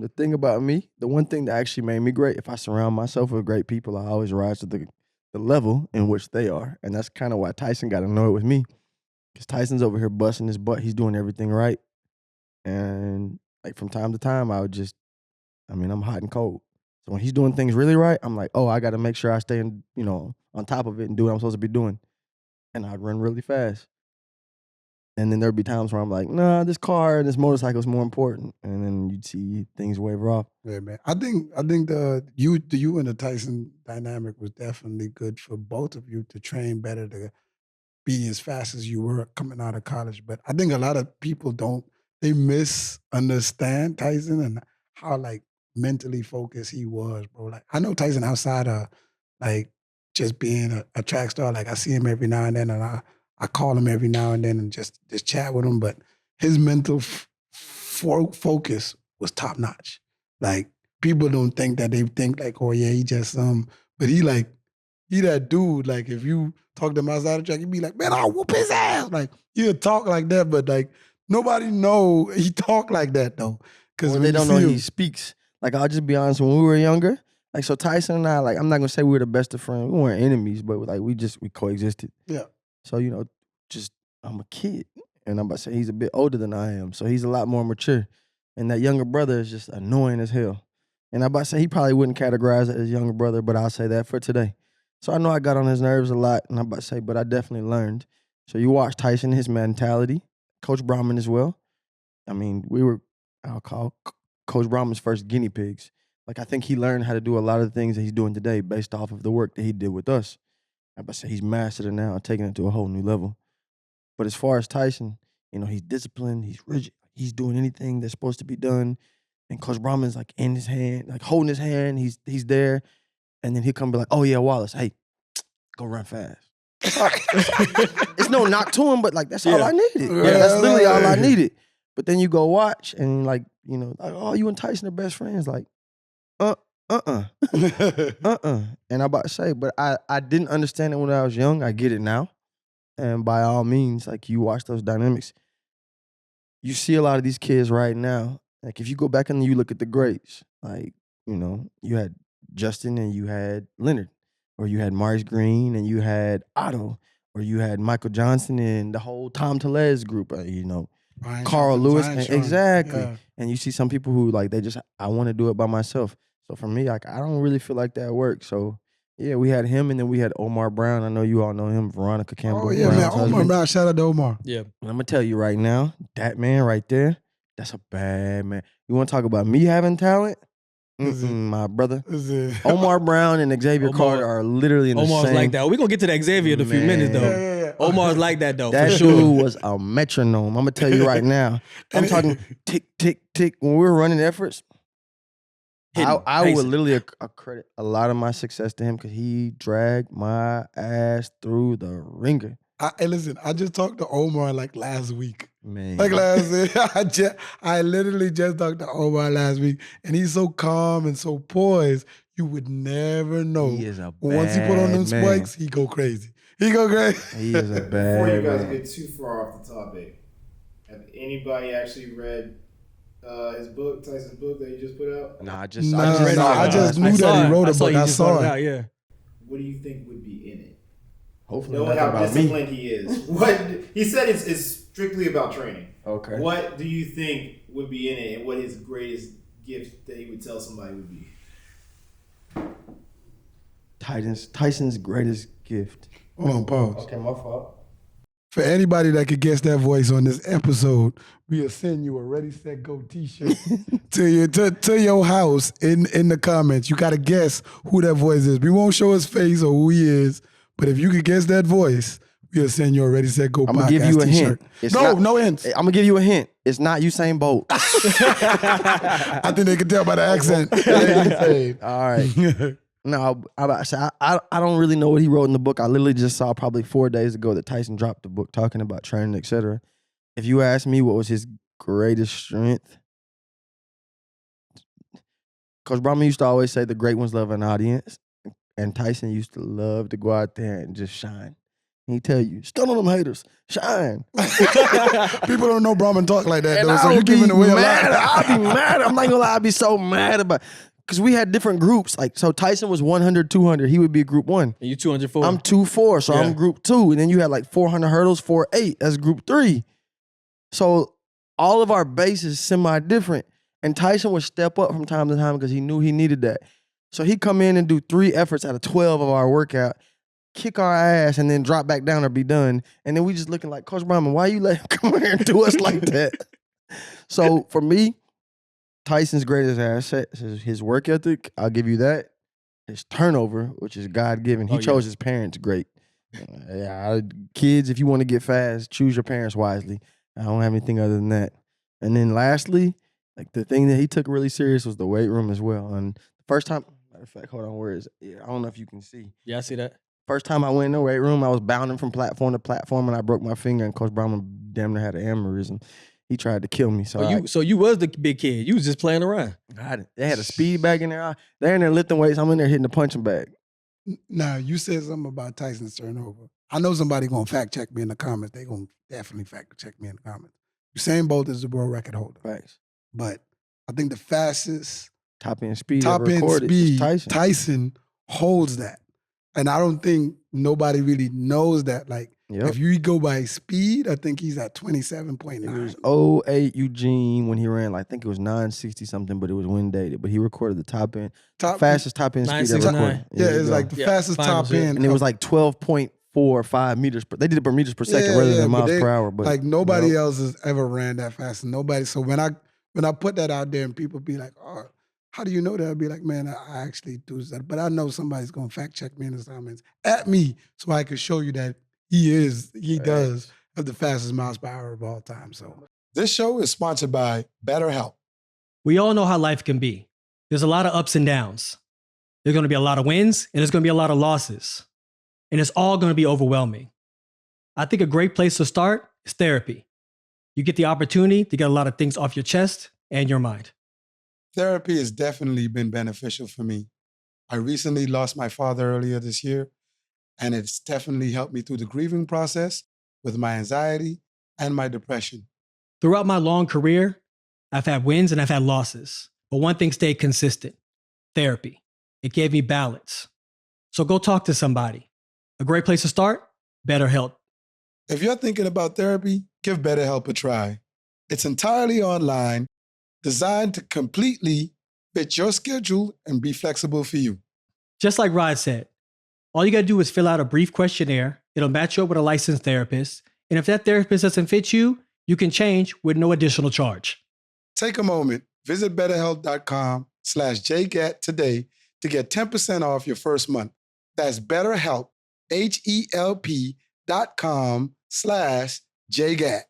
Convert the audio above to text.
the thing about me, the one thing that actually made me great, if I surround myself with great people, I always rise to the level in which they are. And that's kind of why Tyson got annoyed with me. Because Tyson's over here busting his butt. He's doing everything right. And like from time to time, I'm hot and cold. So when he's doing things really right, I'm like, oh, I got to make sure I stay on top of it and do what I'm supposed to be doing. And I'd run really fast. And then there'd be times where I'm like, nah, this car and this motorcycle is more important. And then you'd see things waver off. Yeah, man. I think the you and the Tyson dynamic was definitely good for both of you to train better, to be as fast as you were coming out of college. But I think a lot of people they misunderstand Tyson and how like mentally focused he was, bro. Like I know Tyson outside of like just being a track star. Like I see him every now and then, and I call him every now and then and just chat with him. But his mental focus was top notch. Like people don't think that, they think like, oh yeah, he just but he that dude. Like if you talk to him outside the track, he'd be like, man, I'll whoop his ass. Like he'll talk like that, but like nobody know he talk like that though. Because they don't know he speaks. Like I'll just be honest, when we were younger, like so Tyson and I, like I'm not gonna say we were the best of friends. We weren't enemies, but like we coexisted. Yeah. So I'm a kid, and I'm about to say he's a bit older than I am, so he's a lot more mature. And that younger brother is just annoying as hell. And I'm about to say he probably wouldn't categorize it as younger brother, but I'll say that for today. So I know I got on his nerves a lot, and I'm about to say, but I definitely learned. So you watch Tyson, his mentality, Coach Brahman as well. I mean, I'll call Coach Brahman's first guinea pigs. Like I think he learned how to do a lot of the things that he's doing today based off of the work that he did with us. I'm about to say he's mastered it now, taking it to a whole new level. But as far as Tyson, he's disciplined, he's rigid, he's doing anything that's supposed to be done. And Coach Brahman's like in his hand, like holding his hand, he's there. And then he'll come be like, oh yeah, Wallace, hey, go run fast. It's no knock to him, but like that's all I needed. Yeah, that's literally all I needed. But then you go watch and like, oh, you and Tyson are best friends. Like, And I'm about to say, but I didn't understand it when I was young. I get it now. And by all means, like you watch those dynamics, you see a lot of these kids right now. Like if you go back and you look at the greats, like, you had Justin and you had Leonard, or you had Wallace Green and you had Otto, or you had Michael Johnson and the whole Tom Tellez group, Carl Lewis. Exactly. Yeah. And you see some people who like, I want to do it by myself. So for me, like I don't really feel like that works. So yeah, we had him and then we had Omar Brown. I know you all know him, Veronica Campbell. Oh yeah, Brown's man. Omar husband. Brown, shout out to Omar. Yeah. And I'm gonna tell you right now, that man right there, that's a bad man. You want to talk about me having talent? My brother. Omar Brown and Xavier Carter are literally in the same. Omar's like that. We're going to get to that Xavier in a few minutes, though. Yeah. Omar's like that, though, that for sure. dude was a metronome. I'm going to tell you right now. I'm talking tick, tick, tick. When we were running efforts, I would literally credit a lot of my success to him because he dragged my ass through the ringer. Hey, listen, I just talked to Omar like last week. Man. Like last week. I literally just talked to Omar last week, and he's so calm and so poised, you would never know. He is a bad Once he put on them man. spikes, he go crazy. He go crazy. He is a bad Before you guys man. get too far off the topic, have anybody actually read his book, Tyson's book that he just put out? I just knew that he wrote a book. I saw it. Out, yeah. What do you think would be in it? Hopefully knowing how disciplined he is. What he said it's strictly about training. Okay. What do you think would be in it, and what his greatest gift that he would tell somebody would be? Tyson's greatest gift. Hold on, pause. Okay, my fault. For anybody that could guess that voice on this episode, we'll send you a Ready, Set, Go t-shirt to your house in the comments. You got to guess who that voice is. We won't show his face or who he is, but if you could guess that voice, we'll send you a Ready, Set, Go podcast I'm going to give you a t-shirt. hint. No hints. I'm going to give you a hint. It's not Usain Bolt. I think they can tell by the accent. All right. No, I don't really know what he wrote in the book. I literally just saw probably 4 days ago that Tyson dropped the book talking about training, etc. If you ask me what was his greatest strength, Coach Brahman used to always say the great ones love an audience, and Tyson used to love to go out there and just shine. He tell you, stun on them haters, shine. People don't know Brahman talk like that, And though, so I'll you're giving be away a mad. lot. I'll be mad. I'm not gonna lie, I'll be so mad about, because we had different groups. Like, so Tyson was 100, 200. He would be group 1. And you 204. I'm 2-4, so I'm group 2. And then you had like 400 hurdles, 4-8. That's group 3. So all of our base is semi-different. And Tyson would step up from time to time because he knew he needed that. So he'd come in and do 3 efforts out of 12 of our workout, kick our ass, and then drop back down or be done. And then we just looking like, Coach Brahman, why you let him come here and do us like that? So for me, Tyson's greatest asset is his work ethic. I'll give you that. His turnover, which is God-given. He chose his parents great. Kids, if you want to get fast, choose your parents wisely. I don't have anything other than that. And then lastly, like the thing that he took really serious was the weight room as well. And the first time, matter of fact, hold on, where is it? I don't know if you can see. Yeah, I see that. First time I went in the weight room, I was bounding from platform to platform, and I broke my finger, and Coach Brahman damn near had an aneurysm. He tried to kill me. So you was the big kid. You was just playing around. They had a speed bag in there. They're in there lifting weights. I'm in there hitting the punching bag. Now, you said something about Tyson's turnover. I know somebody going to fact check me in the comments. They going to definitely fact check me in the comments. Usain Bolt is the world record holder. Thanks. But I think the fastest top end speed Tyson holds that. And I don't think nobody really knows that. Like, if you go by speed, I think he's at 27.9. It was 08 Eugene when he ran, like, I think it was 960 something, but it was wind dated. But he recorded the fastest top end speed ever recorded. Yeah, it's like the fastest top end. And it was like 12.45 meters per, they did it per meters per second rather than miles per hour. But like nobody else has ever ran that fast. Nobody. So when I put that out there and people be like, oh, how do you know that? I'd be like, man, I actually do that. But I know somebody's going to fact check me in the comments at me so I can show you that he does have the fastest miles per hour of all time. So this show is sponsored by BetterHelp. We all know how life can be. There's a lot of ups and downs. There's going to be a lot of wins and there's going to be a lot of losses. And it's all going to be overwhelming. I think a great place to start is therapy. You get the opportunity to get a lot of things off your chest and your mind. Therapy has definitely been beneficial for me. I recently lost my father earlier this year, and it's definitely helped me through the grieving process with my anxiety and my depression. Throughout my long career, I've had wins and I've had losses, but one thing stayed consistent: therapy. It gave me balance. So go talk to somebody. A great place to start? BetterHelp. If you're thinking about therapy, give BetterHelp a try. It's entirely online, designed to completely fit your schedule and be flexible for you. Just like Rod said, all you got to do is fill out a brief questionnaire. It'll match you up with a licensed therapist. And if that therapist doesn't fit you, you can change with no additional charge. Take a moment, visit betterhelp.com/JGAT today to get 10% off your first month. That's BetterHelp, HELP.com/JGAT.